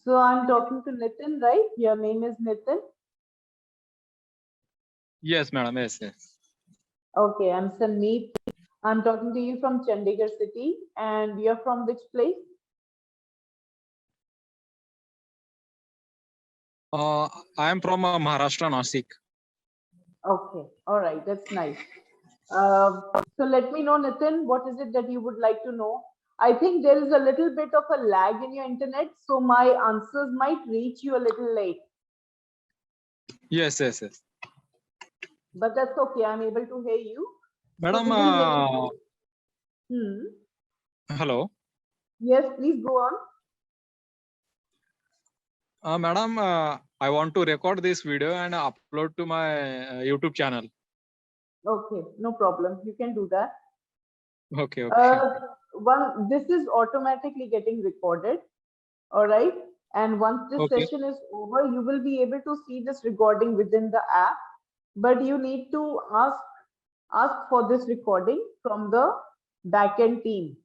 So I'm talking to Nitin, right? Your name is Nitin? Yes, madam. Yes, yes. Okay, I'm Sanmeet. I'm talking to you from Chandigarh city, and you're from which place? I am from Maharashtra, Nasik. Okay, all right, that's nice. So let me know, Nitin, what is it that you would like to know? I think there is a little bit of a lag in your internet, so my answers might reach you a little late, Yes, yes, yes. but that's okay. I'm able to hear you. So Madam, begin when you. hello. Yes, please go on. Madam, I want to record this video and upload to my YouTube channel. Okay, no problem. You can do that. Okay, okay. This is automatically getting recorded. All right. And once this Okay. session is over, you will be able to see this recording within the app. But you need to ask for this recording from the backend team.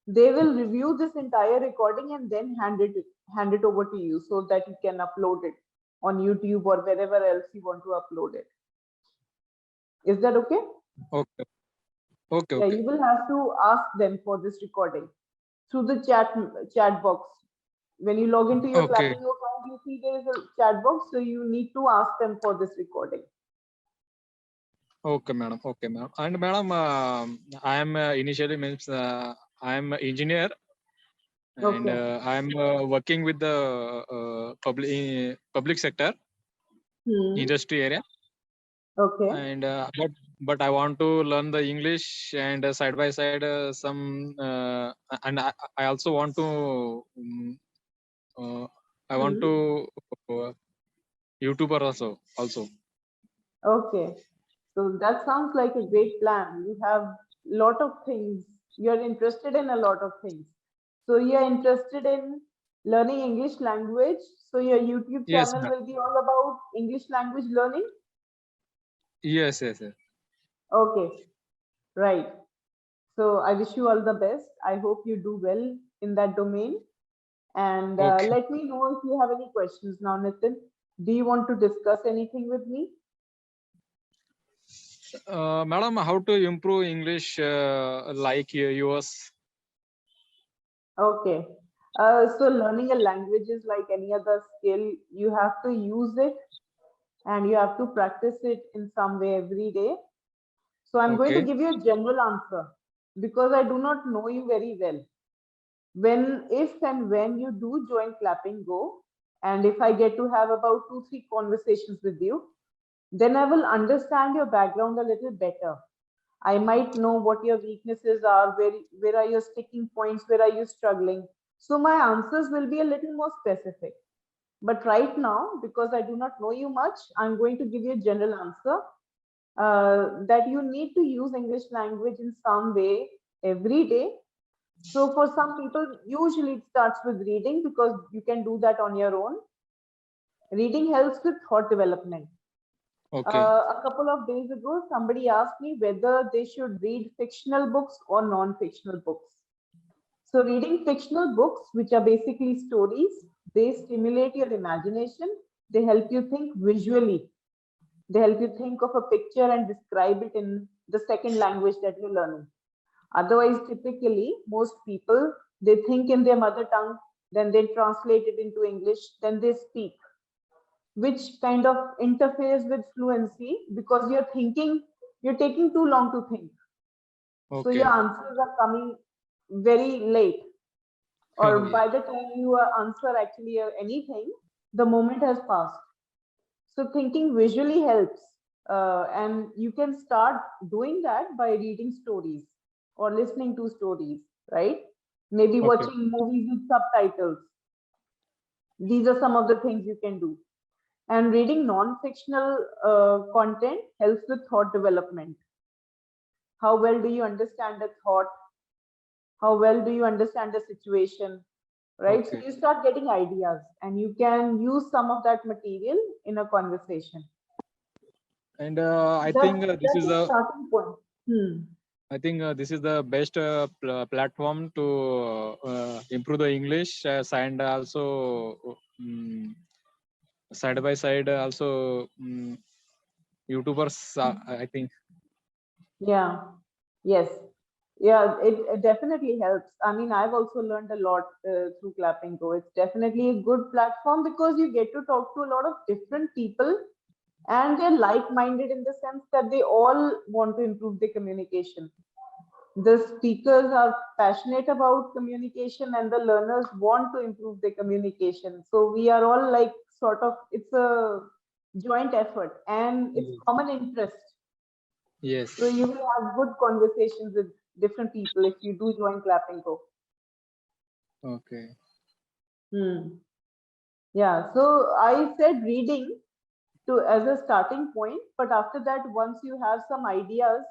They will review this entire recording and then hand it over to you so that you can upload it on YouTube or wherever else you want to upload it. Is that okay? Okay. Okay, Yeah, okay. you will have to ask them for this recording through the chat box. When you log into your Okay. Clapingo account, you see there is a chat box, so you need to ask them for this recording. Okay, madam. Okay, madam. And madam, I am initially means I am engineer, and Okay. I am working with the public sector industry area. Okay. And but I want to learn the English, and side by side some and I also want to I want to YouTuber also. Okay. So that sounds like a great plan. You have a lot of things. You're interested in a lot of things. So you're interested in learning English language. So your YouTube Yes, channel will be all about English language learning. yes, yes, yes. Okay. Right. So I wish you all the best. I hope you do well in that domain. And Okay. let me know if you have any questions now, Nitin. Do you want to discuss anything with me? Madam, how to improve English like yours? Okay. So learning a language is like any other skill. You have to use it and you have to practice it in some way every day. So I'm going to Okay. give you a general answer because I do not know you very well. If and when you do join Clapping Go, and if I get to have about 2, 3 conversations with you, then I will understand your background a little better. I might know what your weaknesses are, where are your sticking points, where are you struggling. So my answers will be a little more specific. But right now, because I do not know you much, I'm going to give you a general answer that you need to use English language in some way every day. So for some people, usually it starts with reading because you can do that on your own. Reading helps with thought development. Okay. A couple of days ago, somebody asked me whether they should read fictional books or non-fictional books. So reading fictional books, which are basically stories, they stimulate your imagination. They help you think visually. They help you think of a picture and describe it in the second language that you're learning. Otherwise, typically, most people, they think in their mother tongue, then they translate it into English, then they speak, which kind of interferes with fluency because you're taking too long to think. So your Okay. answers are coming very late, Oh, or yeah. by the time you answer actually anything, the moment has passed. So thinking visually helps, and you can start doing that by reading stories or listening to stories, right? Maybe Okay. watching movies with subtitles. These are some of the things you can do. And reading non-fictional content helps with thought development. How well do you understand a thought? How well do you understand the situation? Right? So Okay. you start getting ideas and you can use some of that material in a conversation. And I think this That's is a a starting point. Hmm. I think this is the best platform to improve the English and also side by side also YouTubers. I think. Yeah. Yes. Yeah, it definitely helps. I mean, I've also learned a lot through Clapingo. It's definitely a good platform because you get to talk to a lot of different people and they're like-minded in the sense that they all want to improve their communication. The speakers are passionate about communication and the learners want to improve their communication. So we are all like sort of, it's a joint effort and it's common interest. So Yes. you will have good conversations with different people if you do join Clapping Go. Okay. Hmm. Yeah, so I said reading to as a starting point, but after that, once you have some ideas,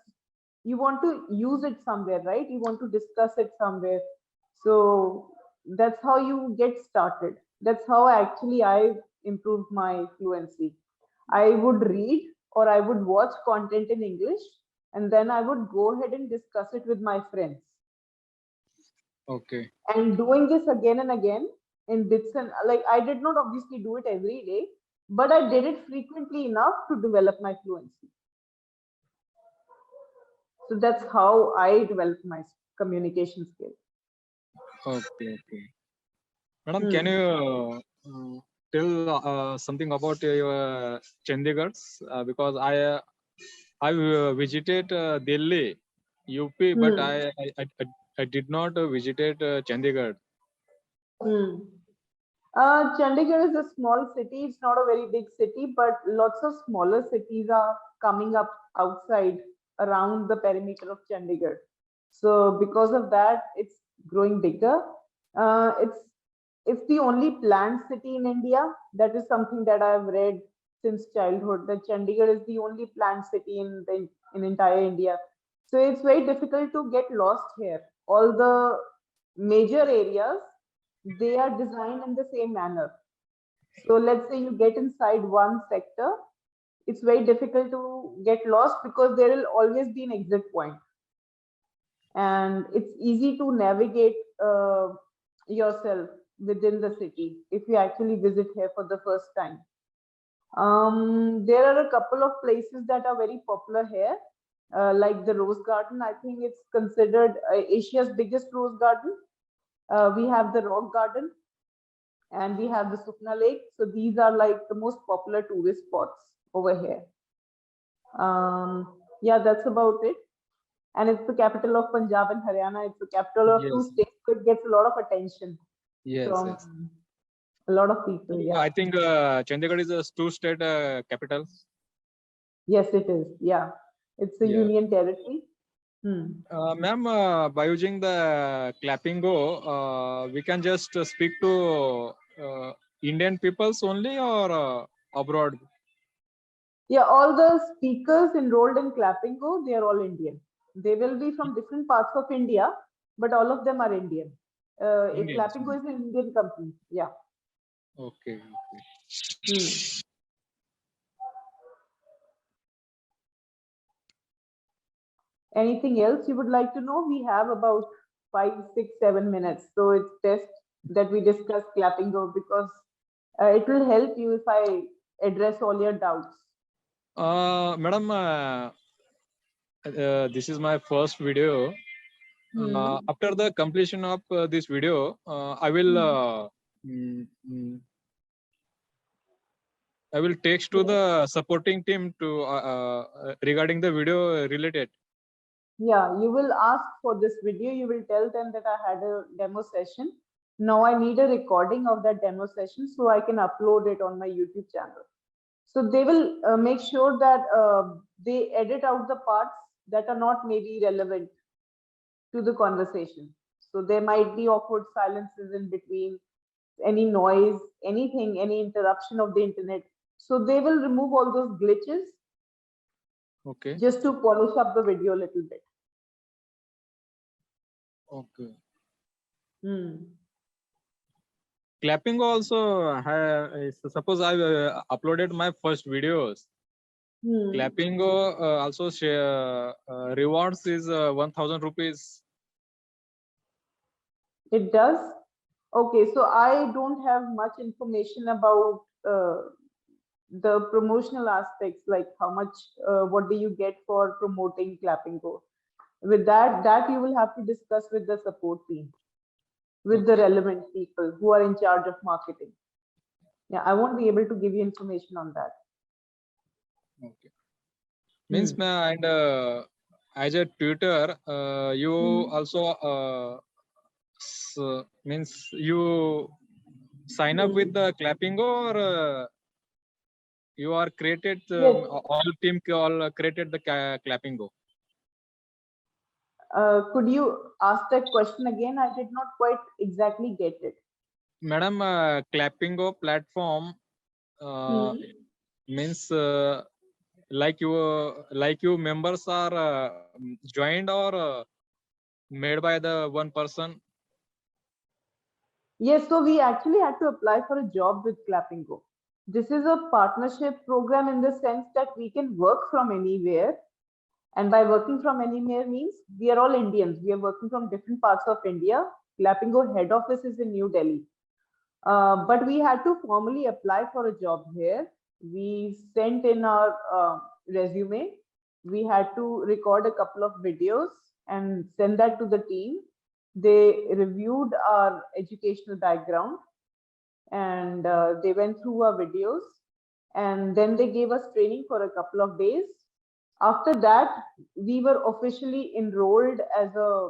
you want to use it somewhere, right? You want to discuss it somewhere. So that's how you get started. That's how actually I improved my fluency. I would read or I would watch content in English and then I would go ahead and discuss it with my friends. Okay. And doing this again and again in bits and like I did not obviously do it every day, but I did it frequently enough to develop my fluency. So that's how I developed my communication skill. Okay. Okay. Madam, can Hmm. you tell something about your Chandigarh? Because I visited Delhi, UP, but Hmm. I did not visited Chandigarh. Hmm. Chandigarh is a small city. It's not a very big city, but lots of smaller cities are coming up outside around the perimeter of Chandigarh. So because of that, it's growing bigger. It's the only planned city in India. That is something that I've read since childhood. That Chandigarh is the only planned city in entire India. So it's very difficult to get lost here. All the major areas they are designed in the same manner. So let's say you get inside one sector, it's very difficult to get lost because there will always be an exit point, and it's easy to navigate yourself within the city if you actually visit here for the first time. There are a couple of places that are very popular here, like the Rose Garden. I think it's considered Asia's biggest rose garden. We have the Rock Garden and we have the Sukna Lake. So these are like the most popular tourist spots over here. Yeah, that's about it. And it's the capital of Punjab and Haryana. It's the capital of two Yes. states, so it gets a lot of attention Yes. Yes. from a lot of people. Yeah. I think Chandigarh is a two-state capital. Yes, it is. Yeah. It's a Yeah. union territory. Hmm. Ma'am, by using the Clapingo, we can just speak to Indian peoples only or abroad? Yeah, all the speakers enrolled in Clapingo, they are all Indian. They will be from different parts of India, but all of them are Indian. Indians. Clapingo is an Indian company. Yeah. Okay. Hmm. Anything else you would like to know? We have about 5, 6, 7 minutes. So it's best that we discuss Clapingo because it will help you if I address all your doubts. Madam, this is my first video. Hmm. After the completion of this video, Hmm. mm, mm, I will text to Yes. the supporting team to regarding the video related. Yeah, you will ask for this video. You will tell them that I had a demo session. Now I need a recording of that demo session so I can upload it on my YouTube channel. So they will make sure that they edit out the parts that are not maybe relevant to the conversation. So there might be awkward silences in between, any noise, anything, any interruption of the internet. So they will remove all those glitches Okay. just to polish up the video a little bit. Okay. Hmm. Clapping also, suppose I uploaded my first videos. Clapingo also rewards is 1,000 rupees. It does? Okay, so I don't have much information about the promotional aspects, like how much, what do you get for promoting Clapingo? With that you will have to discuss with the support team, with the Okay. relevant people who are in charge of marketing. Yeah, I won't be able to give you information on that. Okay. Means Hmm. and as a tutor, you Hmm. also means you sign up with Hmm. the Clapingo, or you are created Yes. all team all created the Clapingo. Could you ask that question again? I did not quite exactly get it. Madam, Clapingo platform Hmm. means like you members are joined, or made by the one person. Yes, so we actually had to apply for a job with Clapingo. This is a partnership program in the sense that we can work from anywhere. And by working from anywhere means we are all Indians. We are working from different parts of India. Clapingo head office is in New Delhi. But we had to formally apply for a job here. We sent in our resume. We had to record a couple of videos and send that to the team. They reviewed our educational background and they went through our videos, and then they gave us training for a couple of days. After that, we were officially enrolled as a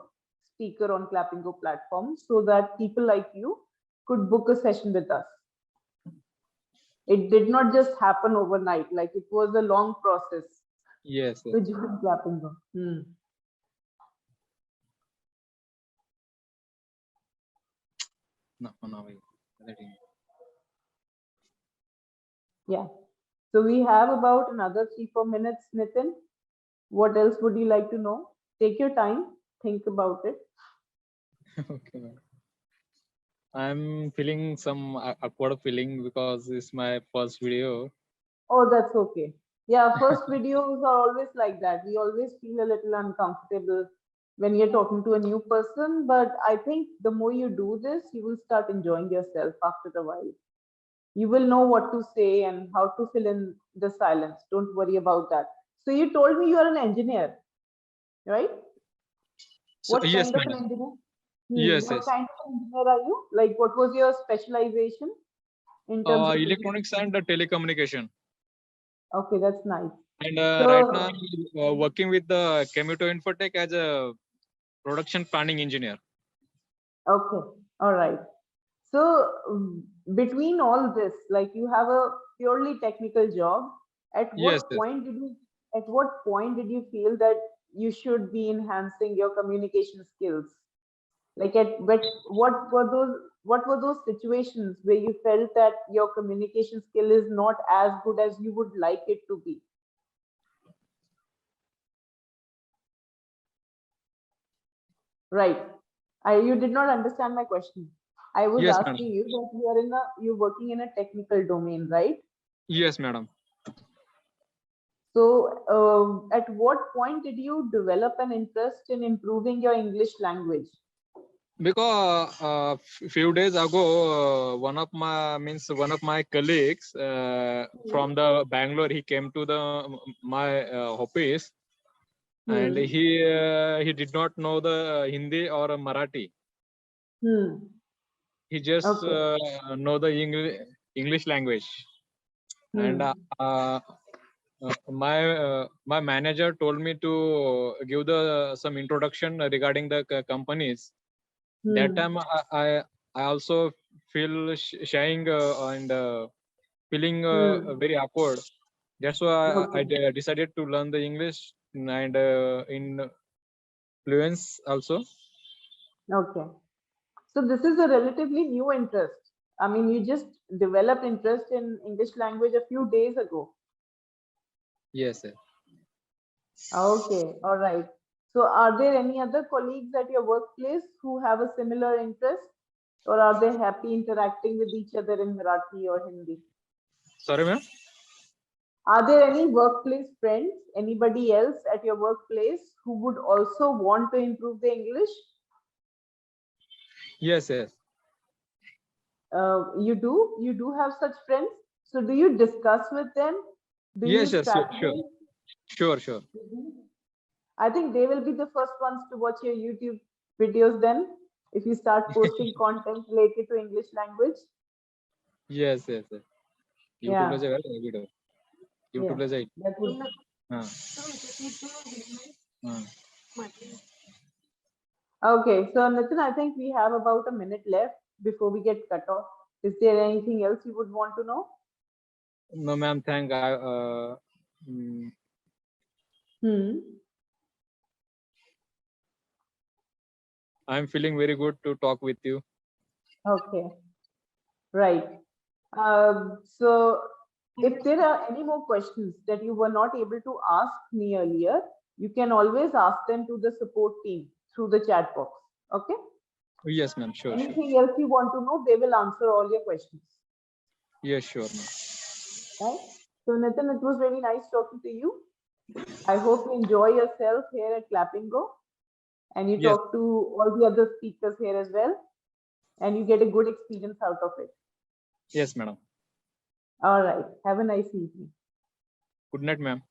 speaker on Clapingo platform so that people like you could book a session with us. It did not just happen overnight, like it was a long process Yes, yes. to join Clapingo. No, no, wait. Yeah. So we have about another 3-4 minutes, Nitin. What else would you like to know? Take your time, think about it. Okay, madam. I'm feeling some awkward feeling because it's my first video. Oh, that's okay. Yeah, first videos are always like that. We always feel a little uncomfortable when you're talking to a new person. But I think the more you do this, you will start enjoying yourself after a while. You will know what to say and how to fill in the silence. Don't worry about that. So you told me you are an engineer, right? So What yes, kind of an madam. engineer? Yes, What yes. kind of engineer are you? Like, what was your specialization in terms of Electronics engineering? and telecommunication. Okay, that's nice. And right now, So, I'm working with the Chemito Infotech as a production planning engineer. okay, all right. So, between all this, like you have a purely technical job, at Yes, what yes. point did you, at what point did you feel that you should be enhancing your communication skills? Like what were those situations where you felt that your communication skill is not as good as you would like it to be? Right. You did not understand my question. I was Yes, madam. asking you that you're working in a technical domain, right? Yes, madam. So, at what point did you develop an interest in improving your English language? Because few days ago, one of my colleagues Hmm. from the Bangalore, he came to the my office, and Hmm. he did not know the Hindi or Marathi. Hmm. He just Okay. know the English language. And Hmm. my manager told me to give the some introduction regarding the companies. That Hmm. time I also feel shying and feeling Hmm. very awkward. That's why Okay. decided to learn the English and in fluence also. Okay. So this is a relatively new interest. I mean, you just developed interest in English language a few days ago. Yes, sir. Okay. All right. So are there any other colleagues at your workplace who have a similar interest, or are they happy interacting with each other in Marathi or Hindi? Sorry, ma'am. Are there any workplace friends, anybody else at your workplace who would also want to improve their English? Yes, yes. You do have such friends. So do you discuss with them? Do you Yes, yes, sure, strategize? sure. I think they will be the first ones to watch your YouTube videos then, if you start posting content related to English language. Yes, yes, yes. YouTube Yeah, ला जागा video. yeah, YouTube ला जाईल. that would. हाँ, हाँ. Okay, so Nitin, I think we have about a minute left before we get cut off. Is there anything else you would want to know? No, ma'am. Thank. Hmm. I'm feeling very good to talk with you. Okay, right. So if there are any more questions that you were not able to ask me earlier, you can always ask them to the support team through the chat box. Okay. Yes, ma'am. Sure. Anything else you want to know, they will answer all your questions. Yes, sure, ma'am. Right. So Nitin, it was very nice talking to you. I hope you enjoy yourself here at Clapingo and you Yes, talk to all the other speakers here as well and you get a good experience out of it. yes, madam. All right. Have a nice evening. Good night, ma'am.